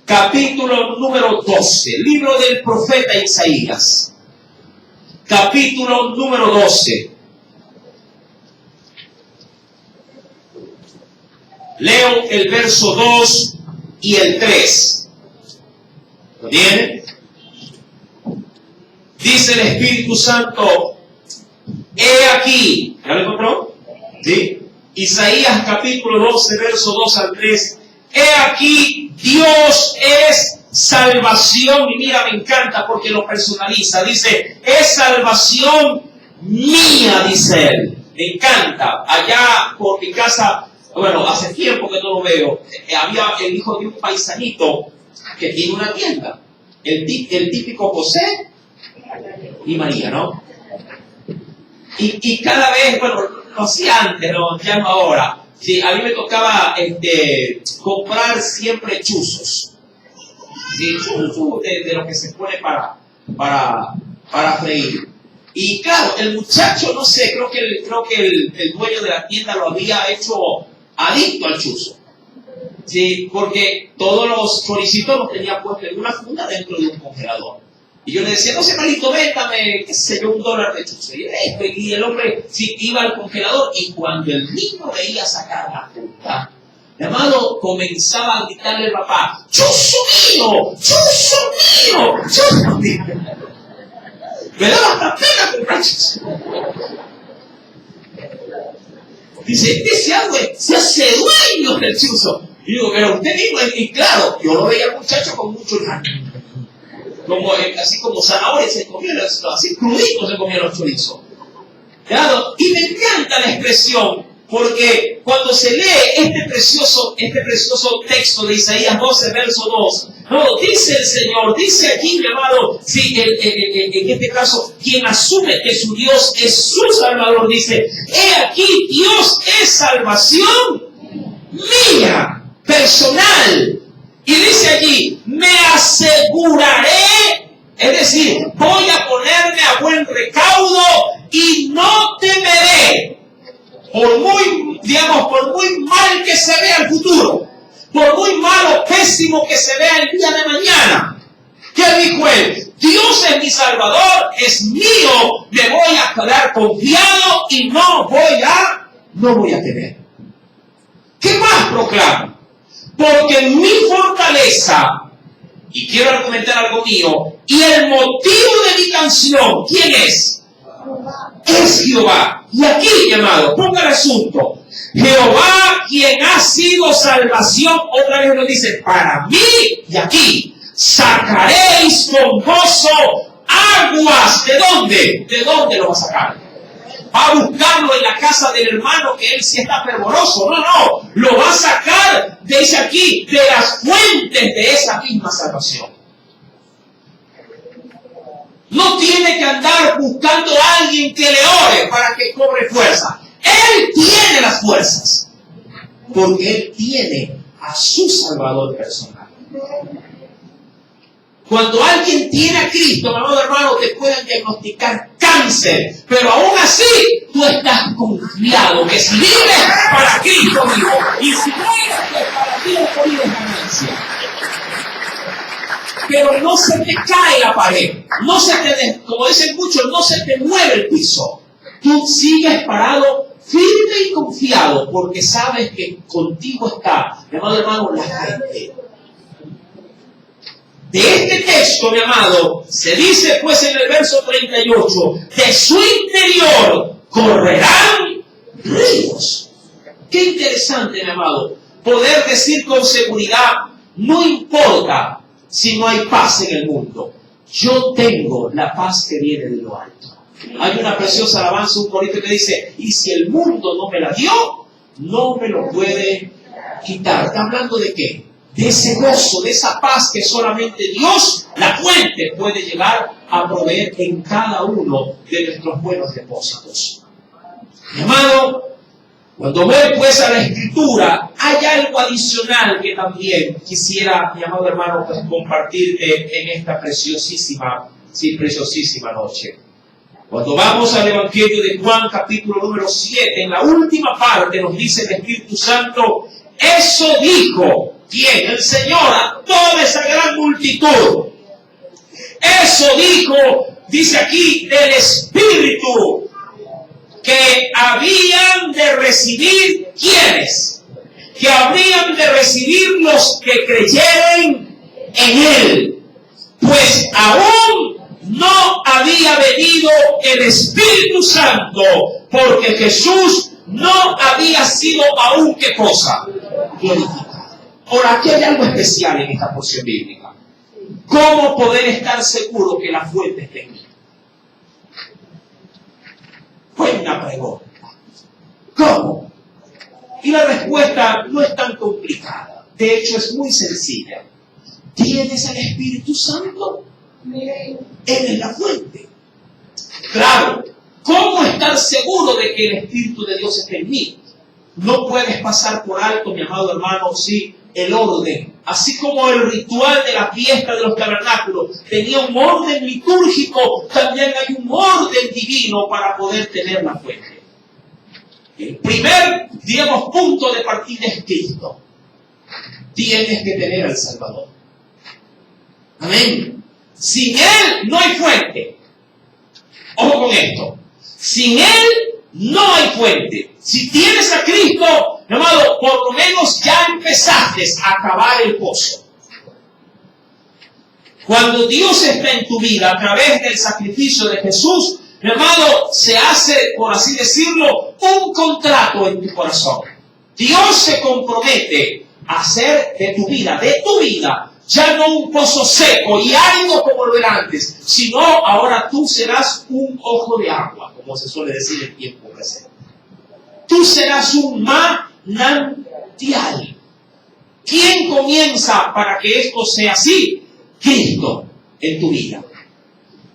Capítulo número 12, libro del profeta Isaías. Capítulo número 12. Leo el verso 2 y el 3. ¿Lo tienen? Dice el Espíritu Santo, he aquí, ¿ya lo encontró? ¿Sí? Isaías capítulo 12, verso 2 al 3. He aquí, Dios es salvación. Y mira, me encanta porque lo personaliza. Dice, es salvación mía, dice él. Me encanta. Allá por mi casa, bueno, hace tiempo que no lo veo, había el hijo de un paisanito que tiene una tienda. El típico José y María, ¿no? Y cada vez, bueno, lo hacía antes, ¿no? Ya no ahora. Sí, a mí me tocaba comprar siempre chuzos. Sí, chuzos de lo que se pone para freír. Y claro, el muchacho, no sé, creo que el dueño de la tienda lo había hecho adicto al chuzo. Sí, porque todos los choricitos los tenía puestos en una funda dentro de un congelador. Y yo le decía, no sé, malito, véntame, qué sé yo, $1 de chuzo. Y el hombre sí, iba al congelador, y cuando el niño veía sacar la funda, mi amado, comenzaba a gritarle al papá, ¡chuzo mío! ¡Chuzo mío! ¡Chuzo mío! Me daba hasta pena comprar chuzo. Dice, se hace dueño del chuzo. Y digo, pero usted mismo, y claro, yo lo veía al muchacho con mucho así como zanahoria se comía, así crudito se comía los chorizos. Claro, y me encanta la expresión, porque cuando se lee este precioso texto de Isaías 12, verso 2, no, dice el Señor, dice aquí, mi amado, sí, en este caso, quien asume que su Dios es su Salvador, dice, he aquí, Dios es salvación mía, personal. Y dice allí, me aseguraré, es decir, voy a ponerme a buen recaudo y no temeré, por muy mal que se vea el futuro, por muy malo, pésimo que se vea el día de mañana. ¿Qué dijo él? Dios es mi Salvador, es mío, me voy a quedar confiado y no voy a temer. ¿Qué más proclama? Porque mi fortaleza, y quiero argumentar algo mío, y el motivo de mi canción, ¿quién es? Es Jehová. Y aquí, mi amado, ponga el asunto. Jehová, quien ha sido salvación, otra vez nos dice, para mí, y aquí, sacaréis con gozo aguas. ¿De dónde? ¿De dónde lo va a sacar? Va a buscarlo en la casa del hermano que él sí está fervoroso. No, lo va a sacar, dice aquí, de las fuentes de esa misma salvación. No tiene que andar buscando a alguien que le ore para que cobre fuerza. Él tiene las fuerzas, porque él tiene a su Salvador personal. Cuando alguien tiene a Cristo, mi amado hermano, te pueden diagnosticar cáncer, pero aún así tú estás confiado que si vives para Cristo vivo, y si mueres, pues para Cristo vives ganancia. Pero no se te cae la pared, no se te, como dicen muchos, no se te mueve el piso. Tú sigues parado firme y confiado, porque sabes que contigo está, mi amado hermano, la gente. De este texto, mi amado, se dice pues en el verso 38, de su interior correrán ríos. Qué interesante, mi amado, poder decir con seguridad, no importa si no hay paz en el mundo, yo tengo la paz que viene de lo alto. Hay una preciosa alabanza, un corito que dice, y si el mundo no me la dio, no me lo puede quitar. ¿Está hablando de qué? De ese gozo, de esa paz que solamente Dios, la fuente, puede llegar a proveer en cada uno de nuestros buenos depósitos. Mi amado, cuando voy pues a la Escritura, hay algo adicional que también quisiera, mi amado hermano, pues, compartirte en esta preciosísima noche. Cuando vamos al Evangelio de Juan, capítulo número 7, en la última parte nos dice el Espíritu Santo, eso dijo, ¿quién? El Señor a toda esa gran multitud. Eso dijo, dice aquí, del Espíritu que habían de recibir, ¿quiénes? Que habrían de recibir los que creyeren en Él. Pues aún no había venido el Espíritu Santo, porque Jesús no había sido aún, ¿qué cosa? Glorificado. Ahora, aquí hay algo especial en esta porción bíblica. ¿Cómo poder estar seguro que la fuente está en mí? Buena pregunta. ¿Cómo? Y la respuesta no es tan complicada. De hecho, es muy sencilla. ¿Tienes al Espíritu Santo? Él es la fuente. Claro. ¿Cómo estar seguro de que el Espíritu de Dios está en mí? no puedes pasar por alto, mi amado hermano, sí, el orden. Así como el ritual de la fiesta de los tabernáculos tenía un orden litúrgico, también hay un orden divino para poder tener la fuente. El primer, digamos, punto de partida es Cristo. Tienes que tener al Salvador. Amén. Sin Él no hay fuente. Ojo con esto. Sin Él no hay fuente. Si tienes a Cristo, mi amado, por lo menos ya empezaste a cavar el pozo. Cuando Dios está en tu vida a través del sacrificio de Jesús, mi amado, se hace, por así decirlo, un contrato en tu corazón. Dios se compromete a hacer de tu vida, ya no un pozo seco y árido como lo era antes, sino ahora tú serás un ojo de agua, como se suele decir en tiempo presente. Tú serás un manantial. ¿Quién comienza para que esto sea así? Cristo en tu vida.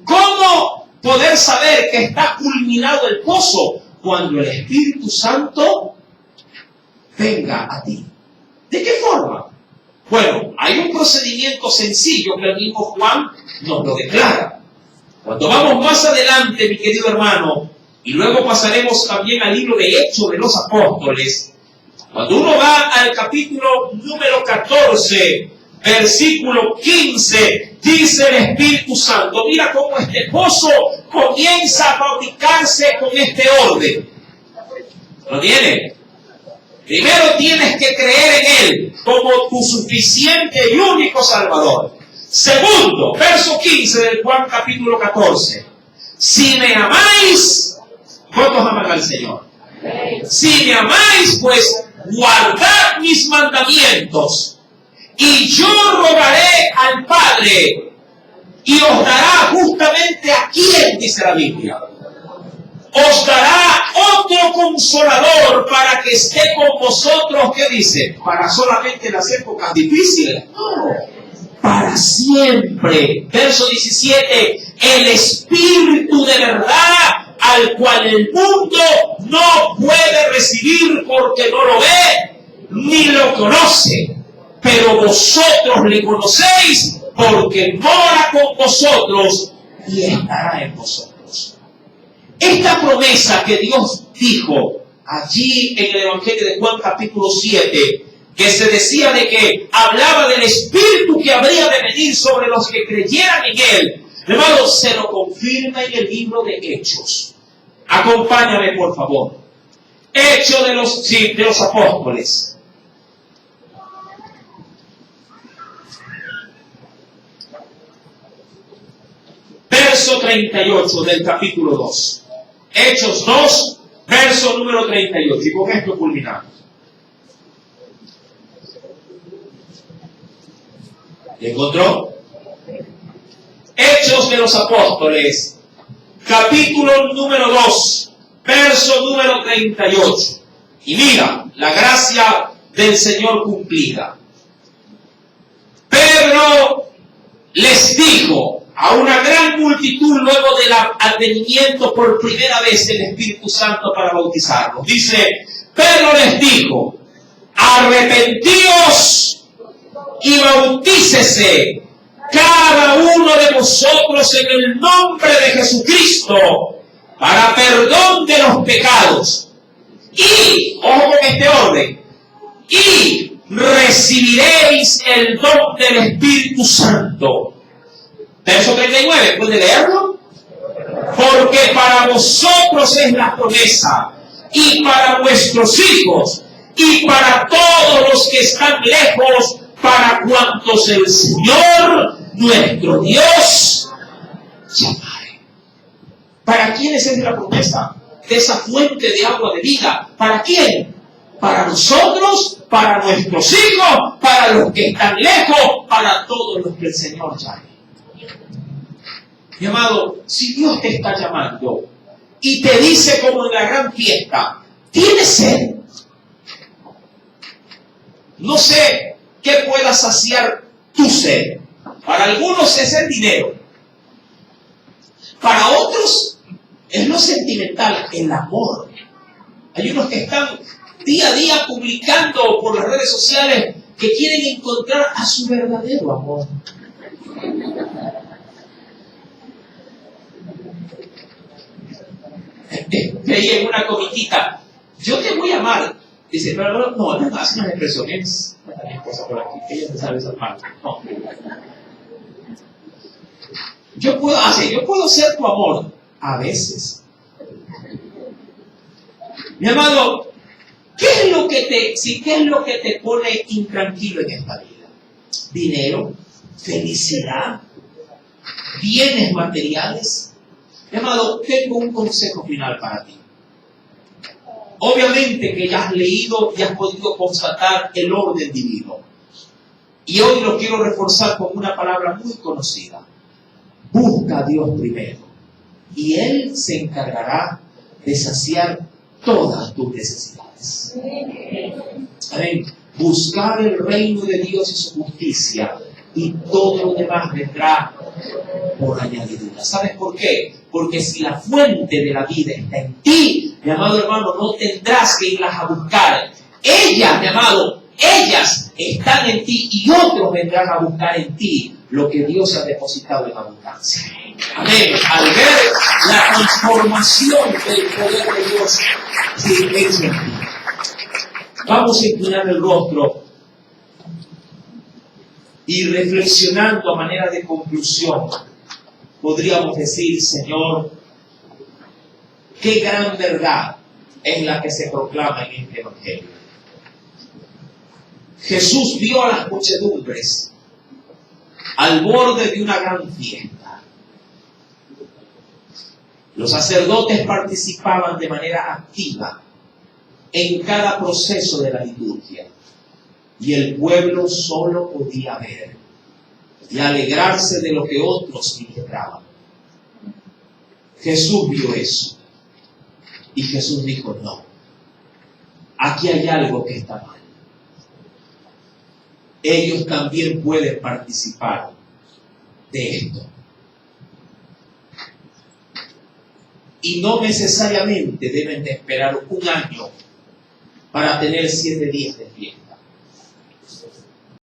¿Cómo poder saber que está culminado el pozo? Cuando el Espíritu Santo venga a ti. ¿De qué forma? Bueno, hay un procedimiento sencillo que el mismo Juan nos lo declara. Cuando vamos más adelante, mi querido hermano, y luego pasaremos también al libro de Hechos de los Apóstoles, cuando uno va al capítulo número 14, versículo 15, dice el Espíritu Santo, mira cómo este pozo comienza a fabricarse con este orden. ¿Lo tiene? Primero tienes que creer en Él como tu suficiente y único Salvador. Segundo, verso 15 del Juan capítulo 14. Si me amáis, ¿cuántos aman al Señor? Si me amáis, pues guardad mis mandamientos. Y yo rogaré al Padre y os dará justamente a quién, dice la Biblia. Os dará otro consolador para que esté con vosotros. ¿Qué dice? ¿Para solamente las épocas difíciles? No, para siempre. Verso 17. El Espíritu de verdad, al cual el mundo no puede recibir porque no lo ve ni lo conoce. Pero vosotros le conocéis porque mora con vosotros y estará en vosotros. Esta promesa que Dios dijo allí en el Evangelio de Juan capítulo 7, que se decía de que hablaba del Espíritu que habría de venir sobre los que creyeran en Él, hermano, se lo confirma en el libro de Hechos. Acompáñame, por favor. Hechos de los Apóstoles. Verso 38 del capítulo 2. Hechos 2, verso número 38. Y con esto culminamos. ¿Y encontró? Hechos de los Apóstoles, capítulo número 2, verso número 38. Y mira, la gracia del Señor cumplida. Pedro les dijo a una gran multitud luego del advenimiento por primera vez del Espíritu Santo para bautizarlos. Dice, Pedro les dijo, arrepentíos y bautícese cada uno de vosotros en el nombre de Jesucristo para perdón de los pecados. Y, ojo con este orden, y recibiréis el don del Espíritu Santo. Verso 39, ¿puede leerlo? Porque para vosotros es la promesa, y para vuestros hijos, y para todos los que están lejos, para cuantos el Señor, nuestro Dios, llamare. ¿Para quiénes es la promesa de esa fuente de agua de vida? ¿Para quién? Para nosotros, para nuestros hijos, para los que están lejos, para todos los que el Señor llame. Mi amado, si Dios te está llamando y te dice como en la gran fiesta, ¿tienes sed? No sé qué pueda saciar tu sed. Para algunos es el dinero. Para otros es lo sentimental, el amor. Hay unos que están día a día publicando por las redes sociales que quieren encontrar a su verdadero amor. Veía en una comiquita, yo te voy a amar. Dice, pero no, hace unas expresiones. Mi esposa por aquí, ella no sabe esa parte. No. Yo puedo ser tu amor. A veces. Mi amado, ¿qué es lo que te pone intranquilo en esta vida? Dinero, felicidad, bienes materiales. Mi amado, tengo un consejo final para ti. Obviamente que ya has leído y has podido constatar el orden divino. Y hoy lo quiero reforzar con una palabra muy conocida. Busca a Dios primero. Y Él se encargará de saciar todas tus necesidades. Amén. Buscar el reino de Dios y su justicia. Y todo lo demás vendrá por añadidura. ¿Sabes por qué? Porque si la fuente de la vida está en ti, mi amado hermano, no tendrás que irlas a buscar. Ellas, mi amado, ellas están en ti y otros vendrán a buscar en ti lo que Dios ha depositado en abundancia. Amén. Al ver la transformación del poder de Dios que es en ti. Vamos a inclinar el rostro y reflexionando a manera de conclusión, podríamos decir, Señor, qué gran verdad es la que se proclama en este Evangelio. Jesús vio a las muchedumbres al borde de una gran fiesta. Los sacerdotes participaban de manera activa en cada proceso de la liturgia y el pueblo solo podía ver y alegrarse de lo que otros ministraban. Jesús vio eso y Jesús dijo, no, aquí hay algo que está mal. Ellos también pueden participar de esto. Y no necesariamente deben de esperar un año para tener 7 días de fiesta.